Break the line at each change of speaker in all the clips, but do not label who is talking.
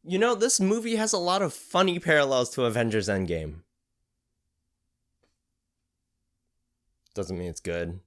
You know, this movie has a lot of funny parallels to Avengers Endgame. Doesn't mean it's good.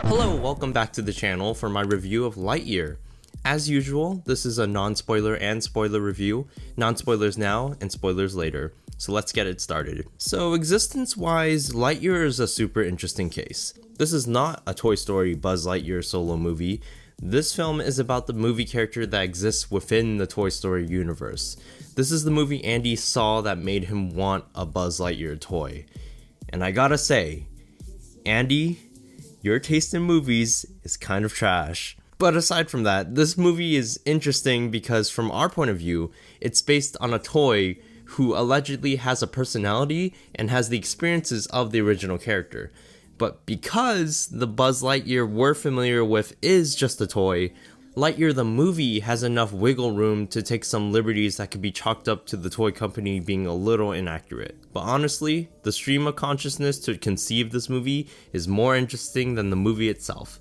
Hello, welcome back to the channel for my review of Lightyear. As usual, this is a non-spoiler and spoiler review, non-spoilers now and spoilers later. So let's get it started. So existence-wise, Lightyear is a super interesting case. This is not a Toy Story Buzz Lightyear solo movie. This film is about the movie character that exists within the Toy Story universe. This is the movie Andy saw that made him want a Buzz Lightyear toy. And I gotta say, Andy, your taste in movies is kind of trash. But aside from that, this movie is interesting because from our point of view, it's based on a toy who allegedly has a personality and has the experiences of the original character. But because the Buzz Lightyear we're familiar with is just a toy, Lightyear the movie has enough wiggle room to take some liberties that could be chalked up to the toy company being a little inaccurate. But honestly, the stream of consciousness to conceive this movie is more interesting than the movie itself.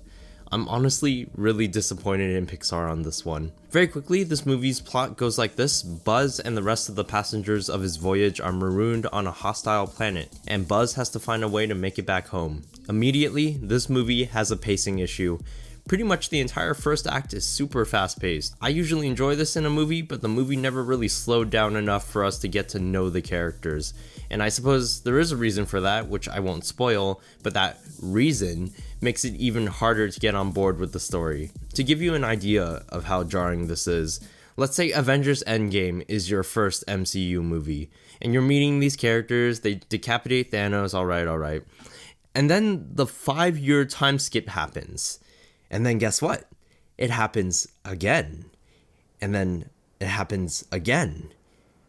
I'm honestly really disappointed in Pixar on this one. Very quickly, this movie's plot goes like this. Buzz and the rest of the passengers of his voyage are marooned on a hostile planet, and Buzz has to find a way to make it back home. Immediately, this movie has a pacing issue. Pretty much the entire first act is super fast paced. I usually enjoy this in a movie, but the movie never really slowed down enough for us to get to know the characters. And I suppose there is a reason for that, which I won't spoil, but that reason makes it even harder to get on board with the story. To give you an idea of how jarring this is, let's say Avengers Endgame is your first MCU movie, and you're meeting these characters, they decapitate Thanos, alright. And then the 5-year time skip happens. And then guess what? It happens again. And then it happens again.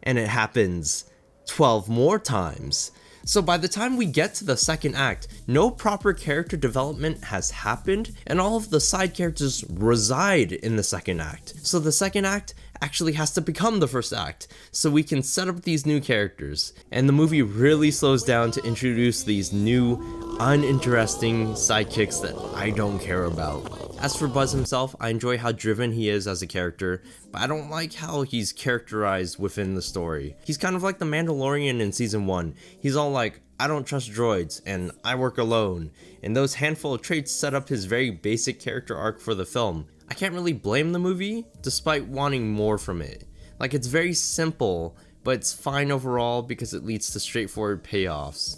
And it happens 12 more times. So by the time we get to the second act, no proper character development has happened, and all of the side characters reside in the second act. So the second act actually has to become the first act, so we can set up these new characters. And the movie really slows down to introduce these new, uninteresting sidekicks that I don't care about. As for Buzz himself, I enjoy how driven he is as a character, but I don't like how he's characterized within the story. He's kind of like the Mandalorian in season 1. He's all like, I don't trust droids, and I work alone. And those handful of traits set up his very basic character arc for the film. I can't really blame the movie, despite wanting more from it. Like, it's very simple, but it's fine overall because it leads to straightforward payoffs.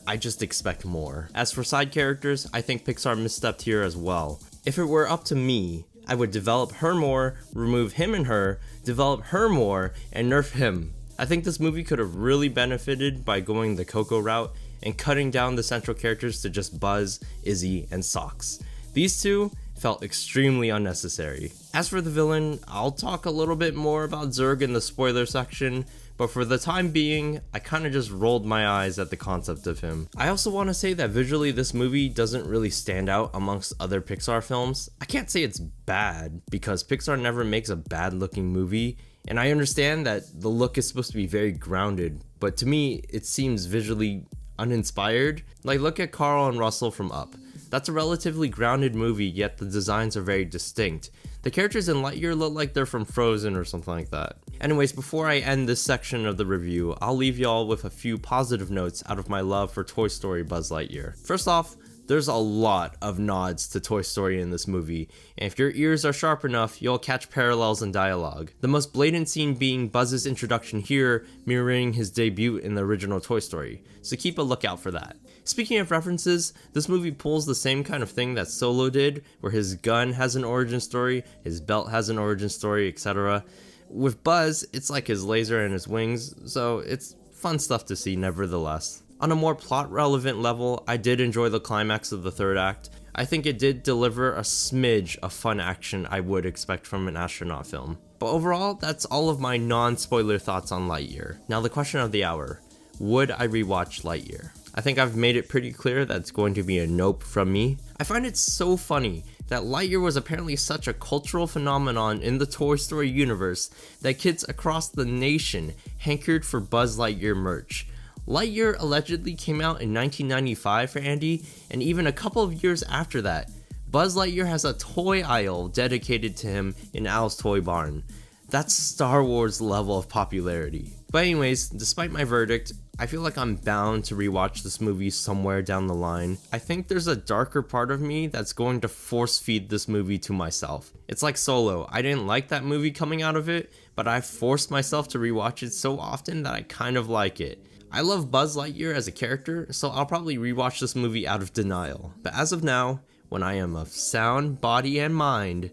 I just expect more. As for side characters, I think Pixar misstepped here as well. If it were up to me, I would develop her more, remove him and her, develop her more, and nerf him. I think this movie could have really benefited by going the Coco route and cutting down the central characters to just Buzz, Izzy, and Socks. These two felt extremely unnecessary. As for the villain, I'll talk a little bit more about Zurg in the spoiler section, but for the time being, I kinda just rolled my eyes at the concept of him. I also want to say that visually this movie doesn't really stand out amongst other Pixar films. I can't say it's bad, because Pixar never makes a bad looking movie, and I understand that the look is supposed to be very grounded, but to me, it seems visually uninspired. Like, look at Carl and Russell from Up. That's a relatively grounded movie, yet the designs are very distinct. The characters in Lightyear look like they're from Frozen or something like that. Anyways, before I end this section of the review, I'll leave y'all with a few positive notes out of my love for Toy Story Buzz Lightyear. First off, there's a lot of nods to Toy Story in this movie, and if your ears are sharp enough, you'll catch parallels in dialogue. The most blatant scene being Buzz's introduction here, mirroring his debut in the original Toy Story, so keep a lookout for that. Speaking of references, this movie pulls the same kind of thing that Solo did, where his gun has an origin story, his belt has an origin story, etc. With Buzz, it's like his laser and his wings, so it's fun stuff to see nevertheless. On a more plot-relevant level, I did enjoy the climax of the third act. I think it did deliver a smidge of fun action I would expect from an astronaut film. But overall, that's all of my non-spoiler thoughts on Lightyear. Now the question of the hour, would I rewatch Lightyear? I think I've made it pretty clear that it's going to be a nope from me. I find it so funny that Lightyear was apparently such a cultural phenomenon in the Toy Story universe that kids across the nation hankered for Buzz Lightyear merch. Lightyear allegedly came out in 1995 for Andy, and even a couple of years after that. Buzz Lightyear has a toy aisle dedicated to him in Al's Toy Barn. That's Star Wars level of popularity. But anyways, despite my verdict, I feel like I'm bound to rewatch this movie somewhere down the line. I think there's a darker part of me that's going to force feed this movie to myself. It's like Solo. I didn't like that movie coming out of it, but I forced myself to rewatch it so often that I kind of like it. I love Buzz Lightyear as a character, so I'll probably rewatch this movie out of denial. But as of now, when I am of sound body and mind,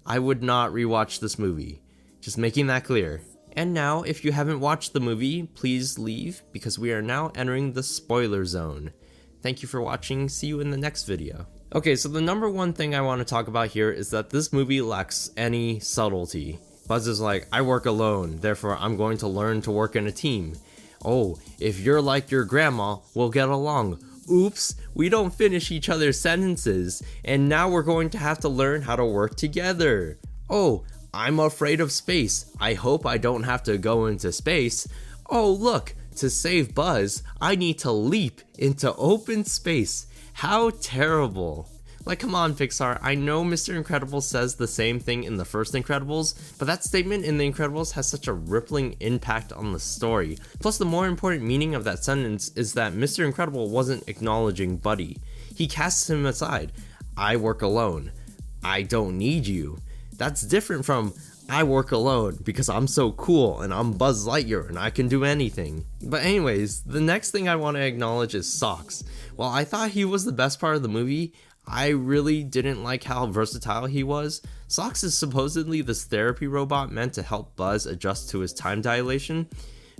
I would not rewatch this movie. Just making that clear. And now, if you haven't watched the movie, please leave, because we are now entering the spoiler zone. Thank you for watching, see you in the next video. Okay, so the number one thing I want to talk about here is that this movie lacks any subtlety. Buzz is like, I work alone, therefore I'm going to learn to work in a team. Oh, if you're like your grandma, we'll get along. Oops, we don't finish each other's sentences, and now we're going to have to learn how to work together. Oh, I'm afraid of space. I hope I don't have to go into space. Oh look, to save Buzz, I need to leap into open space. How terrible. Like, come on, Pixar, I know Mr. Incredible says the same thing in the first Incredibles, but that statement in The Incredibles has such a rippling impact on the story. Plus, the more important meaning of that sentence is that Mr. Incredible wasn't acknowledging Buddy. He casts him aside. I work alone. I don't need you. That's different from, I work alone because I'm so cool and I'm Buzz Lightyear and I can do anything. But anyways, the next thing I want to acknowledge is Socks. While I thought he was the best part of the movie, I really didn't like how versatile he was. Socks is supposedly this therapy robot meant to help Buzz adjust to his time dilation,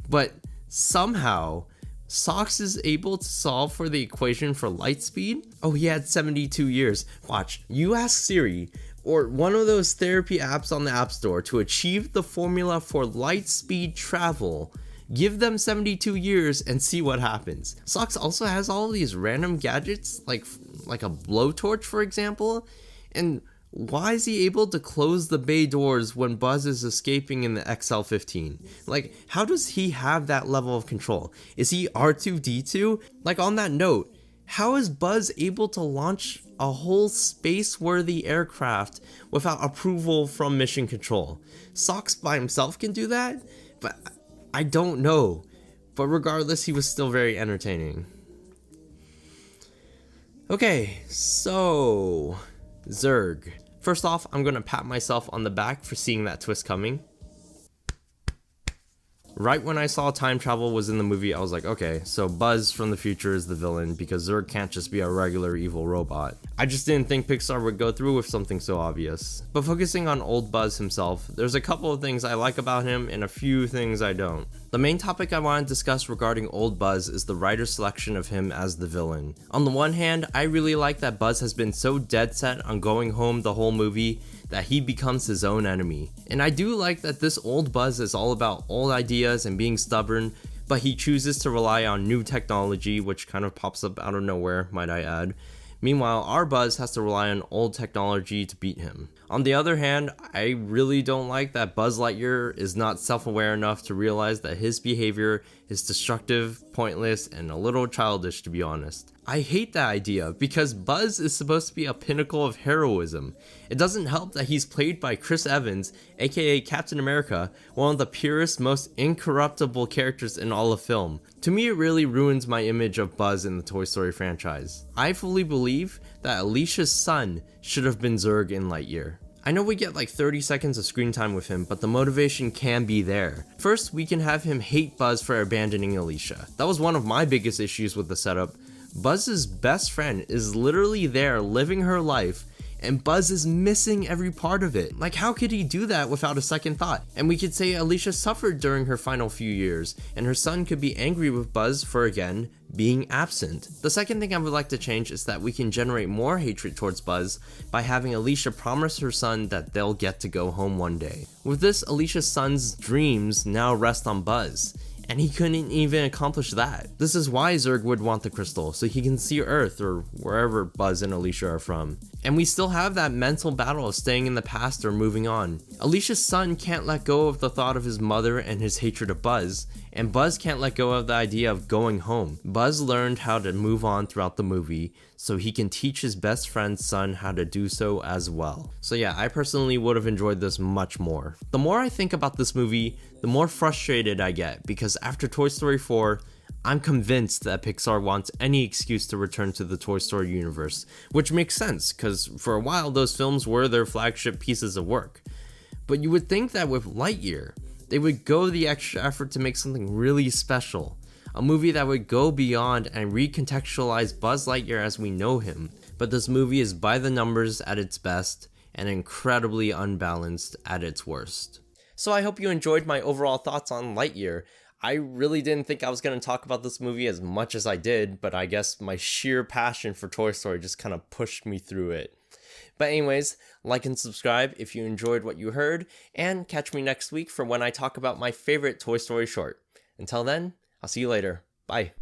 but somehow Socks is able to solve for the equation for light speed. Oh, he had 72 years. Watch, you ask Siri or one of those therapy apps on the App Store to achieve the formula for light speed travel. Give them 72 years and see what happens. Socks also has all of these random gadgets, like a blowtorch, for example. And why is he able to close the bay doors when Buzz is escaping in the XL-15? Like, how does he have that level of control? Is he R2-D2? Like, on that note, how is Buzz able to launch a whole space-worthy aircraft without approval from Mission Control? Socks by himself can do that? But I don't know. But regardless, he was still very entertaining. Okay, so Zurg. First off, I'm gonna pat myself on the back for seeing that twist coming. Right when I saw time travel was in the movie, I was like, okay, so Buzz from the future is the villain because Zurg can't just be a regular evil robot. I just didn't think Pixar would go through with something so obvious. But focusing on old Buzz himself, there's a couple of things I like about him and a few things I don't. The main topic I want to discuss regarding old Buzz is the writer's selection of him as the villain. On the one hand, I really like that Buzz has been so dead set on going home the whole movie that he becomes his own enemy. And I do like that this old Buzz is all about old ideas and being stubborn, but he chooses to rely on new technology, which kind of pops up out of nowhere, might I add. Meanwhile, our Buzz has to rely on old technology to beat him. On the other hand, I really don't like that Buzz Lightyear is not self-aware enough to realize that his behavior is destructive, pointless, and a little childish, to be honest. I hate that idea because Buzz is supposed to be a pinnacle of heroism. It doesn't help that he's played by Chris Evans, aka Captain America, one of the purest, most incorruptible characters in all of film. To me, it really ruins my image of Buzz in the Toy Story franchise. I fully believe that Alicia's son should have been Zurg in Lightyear. I know we get like 30 seconds of screen time with him, but the motivation can be there. First, we can have him hate Buzz for abandoning Alicia. That was one of my biggest issues with the setup. Buzz's best friend is literally there living her life, and Buzz is missing every part of it. Like, how could he do that without a second thought? And we could say Alicia suffered during her final few years, and her son could be angry with Buzz for, again, being absent. The second thing I would like to change is that we can generate more hatred towards Buzz by having Alicia promise her son that they'll get to go home one day. With this, Alicia's son's dreams now rest on Buzz, and he couldn't even accomplish that. This is why Zurg would want the crystal, so he can see Earth or wherever Buzz and Alicia are from. And we still have that mental battle of staying in the past or moving on. Alicia's son can't let go of the thought of his mother and his hatred of Buzz, And Buzz can't let go of the idea of going home. Buzz learned how to move on throughout the movie, so he can teach his best friend's son how to do so as well. So yeah, I personally would have enjoyed this much more. The more I think about this movie, the more frustrated I get, because after Toy Story 4, I'm convinced that Pixar wants any excuse to return to the Toy Story universe, which makes sense, because for a while those films were their flagship pieces of work. But you would think that with Lightyear, they would go the extra effort to make something really special. A movie that would go beyond and recontextualize Buzz Lightyear as we know him. But this movie is by the numbers at its best and incredibly unbalanced at its worst. So I hope you enjoyed my overall thoughts on Lightyear. I really didn't think I was going to talk about this movie as much as I did, but I guess my sheer passion for Toy Story just kind of pushed me through it. But anyways, like and subscribe if you enjoyed what you heard, and catch me next week for when I talk about my favorite Toy Story short. Until then, I'll see you later. Bye.